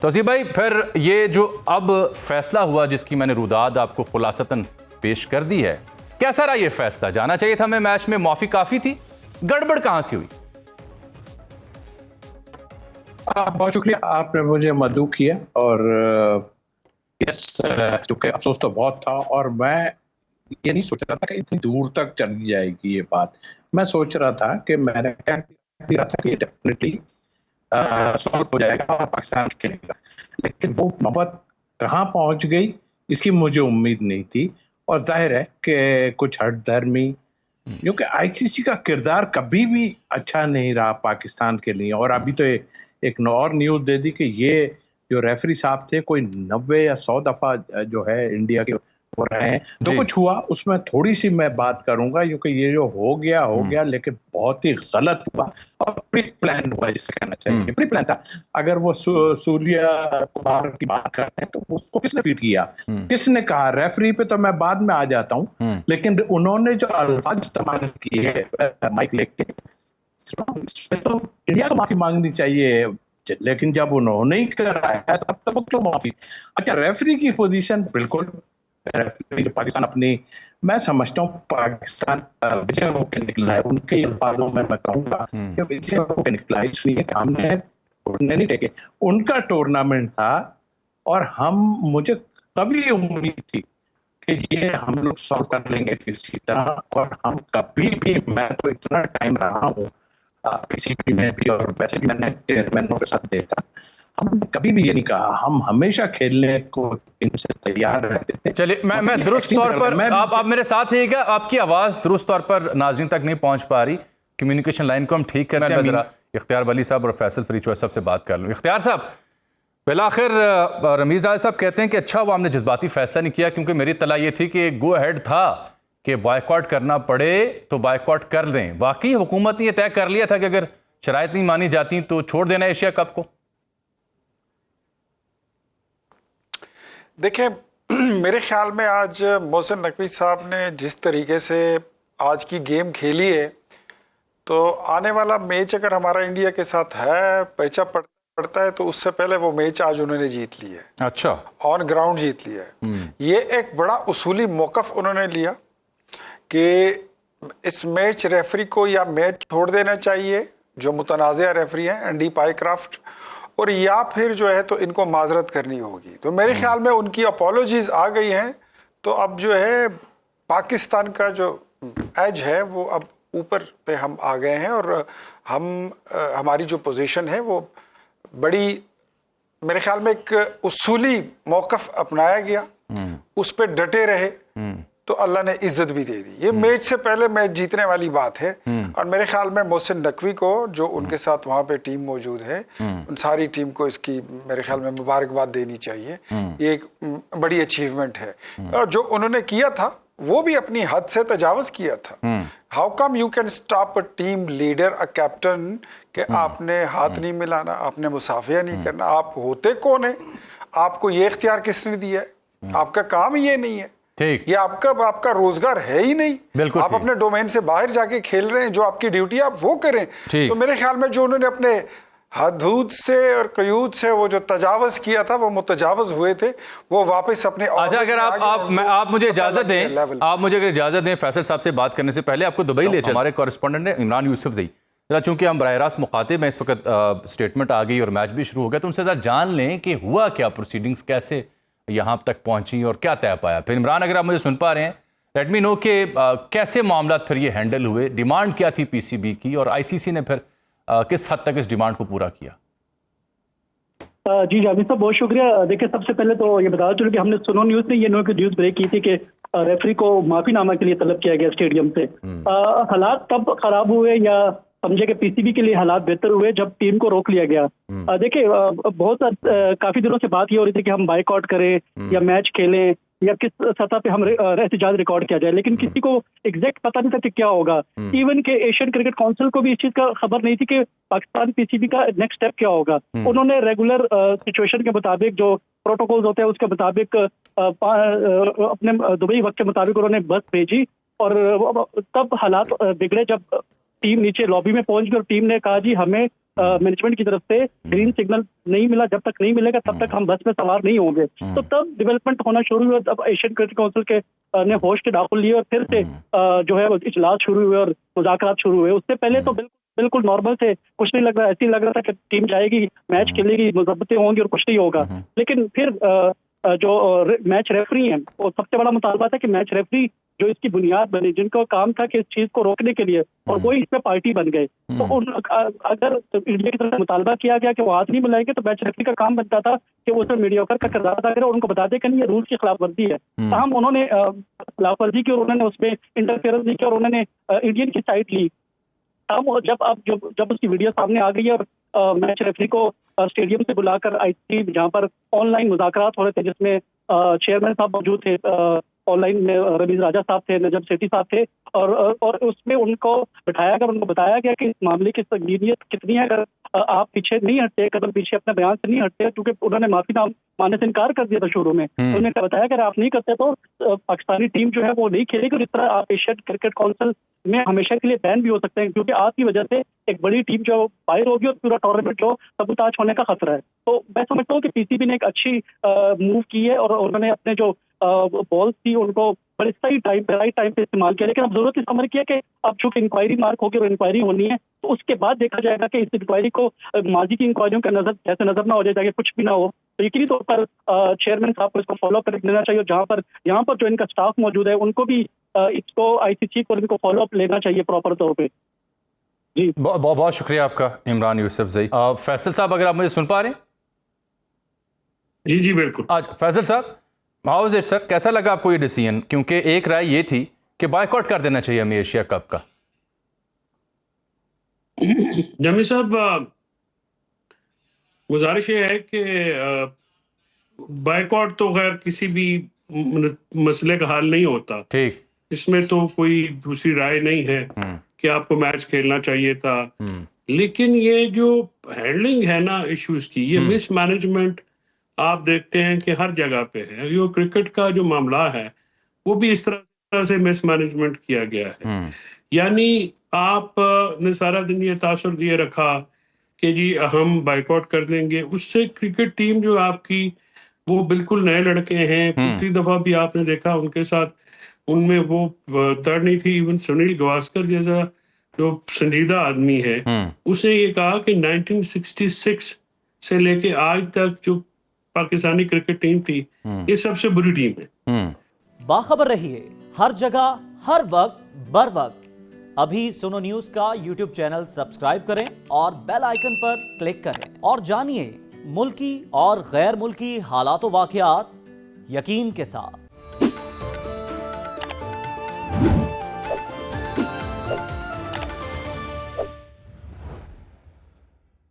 तो अजीब भाई, फिर ये जो अब फैसला हुआ जिसकी मैंने रुदाद आपको खुलासतन पेश कर दी है, कैसा रहा ये फैसला? जाना चाहिए था हमें मैच में, माफी काफी थी, गड़बड़ कहां से हुई? बहुत शुक्रिया, आपने मुझे मदऊ किया। और चूंकि अफसोस तो बहुत था और मैं ये नहीं सोच रहा था कि इतनी दूर तक चली जाएगी ये बात। मैं सोच रहा था कि मैंने कह दिया था कि डेफिनेटली सॉल्व हो जाएगा और पाकिस्तान खेलेगा, लेकिन वो नौबत कहाँ पहुंच गई इसकी मुझे उम्मीद नहीं थी। और जाहिर है कि कुछ हट धर्मी, क्योंकि आईसीसी का किरदार कभी भी अच्छा नहीं रहा पाकिस्तान के लिए। और अभी तो एक और न्यूज दे दी कि ये जो रेफरी साहब थे कोई 90 या 100 दफा जो है इंडिया के हो रहे हैं। जो कुछ हुआ उसमें थोड़ी सी मैं बात करूंगा, क्योंकि ये जो हो गया लेकिन बहुत ही गलत हुआ और प्री प्लान हुआ, जिसे कहना चाहिए प्री प्लान था। अगर वो सूर्या कुमार की बात करते हैं तो उसको किसने ट्वीट किया, किसने कहा? रेफरी पे तो मैं बाद में आ जाता हूं, लेकिन उन्होंने जो अल्फाज इस्तेमाल किए माइक लेके, तो इंडिया को माफी मांगनी चाहिए। लेकिन जब उन्होंने ही कराया तब तक वो क्यों माफी? अच्छा, रेफरी की पोजीशन बिल्कुल पाकिस्तान अपनी, मैं समझता हूँ पाकिस्तान विजय होकर निकला है। उनके अल्फाजों में मैं कहूंगा कि विजय होकर निकला, इसलिए हमने नहीं टेके। उनका टूर्नामेंट था और मुझे कभी उम्मीद थी कि ये हम लोग सॉल्व कर लेंगे किसी तरह। और हम कभी भी, मैं तो इतना टाइम रहा हूँ पीसीबी में भी और वैसे भी मैंने चेयरमैनों के साथ देखा, हमने कभी भी ये नहीं कहा, हम हमेशा खेलने को इनसे तैयार रहते थे। चलिए, मैं दुरुस्त तौर पर, आप मेरे साथ रहिएगा। आपकी आवाज दुरुस्त तौर पर नाज़रीन तक नहीं पहुंच पा रही, कम्युनिकेशन लाइन को हम ठीक करते हैं। जरा इख्तियार वली साहब और फैसल फ्री चॉइस साहब से बात कर लूं। इख्तियार साहब, बिलाखिर रमीज राज साहब कहते हैं कि अच्छा हुआ हमने जज्बाती फैसला नहीं किया, क्योंकि मेरी तला ये थी कि गो अहेड था कि बायकॉट करना पड़े तो बायकॉट कर दें। वाकई हुकूमत ने यह तय कर लिया था कि अगर शराइत नहीं मानी जाती तो छोड़ देना एशिया कप को? देखिए, मेरे ख्याल में आज मोहसिन नकवी साहब ने जिस तरीके से आज की गेम खेली है, तो आने वाला मैच अगर हमारा इंडिया के साथ है, पर्चा पड़ता है, तो उससे पहले वो मैच आज उन्होंने जीत लिया है। अच्छा, ऑन ग्राउंड जीत लिया है। ये एक बड़ा उसूली मौकफ उन्होंने लिया कि इस मैच रेफरी को या मैच छोड़ देना चाहिए जो मुतनाज़िया रेफरी हैं, एंडी पाइक्राफ्ट, और या फिर जो है तो इनको माजरत करनी होगी। तो मेरे ख्याल में उनकी अपॉलॉजीज आ गई हैं। तो अब जो है पाकिस्तान का जो एज है वो अब ऊपर पे हम आ गए हैं, और हमारी जो पोजीशन है वो बड़ी, मेरे ख्याल में एक उसूली मौकफ अपनाया गया, उस पर डटे रहे तो अल्लाह ने इज्जत भी दे दी। ये मैच से पहले मैच जीतने वाली बात है। और मेरे ख्याल में मोहसिन नकवी को, जो उनके साथ वहां पे टीम मौजूद है, उन सारी टीम को इसकी मेरे ख्याल में मुबारकबाद देनी चाहिए। ये एक बड़ी अचीवमेंट है। और जो उन्होंने किया था वो भी अपनी हद से तजावज किया था। How come you can stop a team leader, a captain, कि आपने हाथ नहीं मिलाना, आपने मुसाफिया नहीं करना? आप होते कौन है? आपको ये इख्तियार किसने दिया है? आपका काम ये नहीं है, ये आपका रोजगार है ही नहीं। आप अपने डोमेन से बाहर जाके खेल रहे हैं, जो आपकी ड्यूटी आप वो करें। तो मेरे ख्याल में जो उन्होंने अपने हदूद से और कयूद से वो जो तजावज किया था, वो मुतजावज हुए थे, वो वापस अपने। अच्छा, अगर आप मुझे इजाजत दें, फैसल साहब से बात करने से पहले आपको दुबई ले चलें। हमारे कॉरेस्पॉन्डेंट है इमरान यूसुफ जी, जरा चूंकि हम बराह रास्त मुखातिब हैं इस वक्त, स्टेटमेंट आ गई और मैच भी शुरू हो गया, तो उनसे जरा जान लें कि हुआ क्या, प्रोसीडिंग्स कैसे यहाँ तक पहुंची और क्या तय पाया। फिर इमरान, अगर आप मुझे सुन पा रहे हैं, लेट मी नो कि कैसे मामला फिर ये हैंडल हुए, डिमांड क्या थी पीसीबी की, और आईसीसी ने फिर किस हद तक इस डिमांड को पूरा किया? जी जावेद साहब, बहुत शुक्रिया। देखिए, सबसे पहले तो ये बता चलो कि हमने सुनो न्यूज ने ये न्यूज ब्रेक की थी कि रेफरी को माफीनामा के लिए तलब किया गया स्टेडियम से। हालात तब खराब हुए, या समझे कि पीसीबी के लिए हालात बेहतर हुए, जब टीम को रोक लिया गया। देखिए, बहुत काफी दिनों से बात ये हो रही थी कि हम बाइकआउट करें या मैच खेलें या किस सतह पे हम एहतजाज रिकॉर्ड किया जाए, लेकिन किसी को एग्जैक्ट पता नहीं था कि क्या होगा। इवन के एशियन क्रिकेट काउंसिल को भी इस चीज का खबर नहीं थी कि पाकिस्तान पीसीबी का नेक्स्ट स्टेप क्या होगा। उन्होंने रेगुलर सिचुएशन के मुताबिक, जो प्रोटोकॉल्स होते हैं उसके मुताबिक, अपने दुबई वक्त के मुताबिक उन्होंने बस भेजी, और तब हालात बिगड़े जब टीम नीचे लॉबी में पहुंच गई और टीम ने कहा जी हमें मैनेजमेंट की तरफ से ग्रीन सिग्नल नहीं मिला, जब तक नहीं मिलेगा तब तक हम बस में सवार नहीं होंगे। तो तब डेवलपमेंट होना शुरू हुआ, तब एशियन क्रिकेट काउंसिल के ने होस्ट के दाखिल लिए और फिर से जो है इजलास शुरू हुए और मुज़ाकरात शुरू हुए। उससे पहले तो बिल्कुल नॉर्मल थे, कुछ नहीं लग रहा, ऐसे ही लग रहा था कि टीम जाएगी, मैच खेलेगी, मुज़ब्बतें होंगी और कुछ नहीं होगा। लेकिन फिर जो मैच रेफरी हैं, वो सबसे बड़ा मुतालबा था कि मैच रेफरी जो इसकी बुनियाद बनी, जिनका काम था कि इस चीज को रोकने के लिए, और वो इसमें पार्टी बन गए। तो अगर इंडिया की तरफ से मुतालबा किया गया कि वो हाथ नहीं मिलाएंगे, तो मैच रेफरी का काम बनता था कि वो उसमें मीडियोकर का किरदार अदा करे और उनको बता दे कि नहीं, ये रूल की खिलाफ वर्जी है। हम उन्होंने खिलाफ वर्जी की और उन्होंने उसमें इंटरफेरेंस नहीं किया और उन्होंने इंडियन की साइड ली। हम जब उसकी वीडियो सामने आ गई है और मैच रेफरी को स्टेडियम से बुलाकर आई थी, जहां पर ऑनलाइन मुज़ाकरात हो रहे थे, जिसमें चेयरमैन साहब मौजूद थे, ऑनलाइन में रमीज राजा साहब थे, नजब सेठी साहब थे, और उसमें उनको बिठाया गया, उनको बताया गया कि इस मामले की संगीनियत कितनी है। अगर आप पीछे नहीं हटते, कदम पीछे अपने बयान से नहीं हटते, क्योंकि उन्होंने माफी मानने से इनकार कर दिया था शुरू में। उन्होंने बताया कि अगर आप नहीं करते तो पाकिस्तानी टीम जो है वो नहीं खेलेगी, और इस तरह आप एशियन क्रिकेट काउंसिल में हमेशा के लिए बैन भी हो सकते हैं, क्योंकि आपकी वजह से एक बड़ी टीम जो बाहर होगी और पूरा टूर्नामेंट जो सबूताज होने का खतरा है। तो मैं समझता हूँ कि पीसीबी ने एक अच्छी मूव की है और उन्होंने अपने जो बॉल्स थी उनको बड़े सही टाइम पे, राइट टाइम पे इस्तेमाल किया। लेकिन अब जरूरत इस अमर की है कि अब चूंकि इंक्वायरी मार्क होगी और इंक्वायरी होनी है, तो उसके बाद देखा जाएगा कि इस इंक्वायरी को माजी की इंक्वायरियों का नजर जैसे नजर ना हो जाए, कुछ भी ना हो। तो यकीनी तौर पर चेयरमैन साहब को इसको फॉलो कर लेना चाहिए, और यहाँ पर जो इनका स्टाफ मौजूद है उनको भी इसको आईसीसी को इनको फॉलो अप लेना चाहिए प्रॉपर तौर पे। जी बहुत शुक्रिया आपका इमरान यूसुफजई। फैसल साहब, अगर आप मुझे सुन पा रहे हैं? जी जी बिल्कुल। आज फैसल साहब, हाउ इज इट सर, कैसा लगा आपको ये डिसीजन? क्योंकि एक राय ये थी कि बायकॉट कर देना चाहिए हमें एशिया कप का। जमी साहब, गुजारिश ये है कि बायकॉट तो खैर किसी भी मसले का हल नहीं होता, ठीक, इसमें तो कोई दूसरी राय नहीं है कि आपको मैच खेलना चाहिए था। लेकिन ये जो हैंडलिंग है ना इश्यूज की, ये मिसमैनेजमेंट आप देखते हैं कि हर जगह पे है। ये क्रिकेट का जो मामला है वो भी इस तरह से मिसमैनेजमेंट किया गया है। यानी आप ने सारा दिन ये तासुर दिए रखा कि जी हम बायकॉट कर देंगे, उससे क्रिकेट टीम जो आपकी वो बिल्कुल नए लड़के हैं। पिछली दफा भी आपने देखा उनके साथ, उनमें वो तड़ नहीं थी। इवन सुनील गावस्कर जैसा जो संजीदा आदमी है, उसने ये कहा कि 1966 से लेके आज तक जो पाकिस्तानी क्रिकेट टीम थी, ये सबसे बुरी टीम है। बाखबर रहिए हर जगह, हर वक्त, बर वक्त। अभी सुनो न्यूज का यूट्यूब चैनल सब्सक्राइब करें और बेल आइकन पर क्लिक करें और जानिए मुल्की और गैर मुल्की हालात व वाक़यात यकीन के साथ।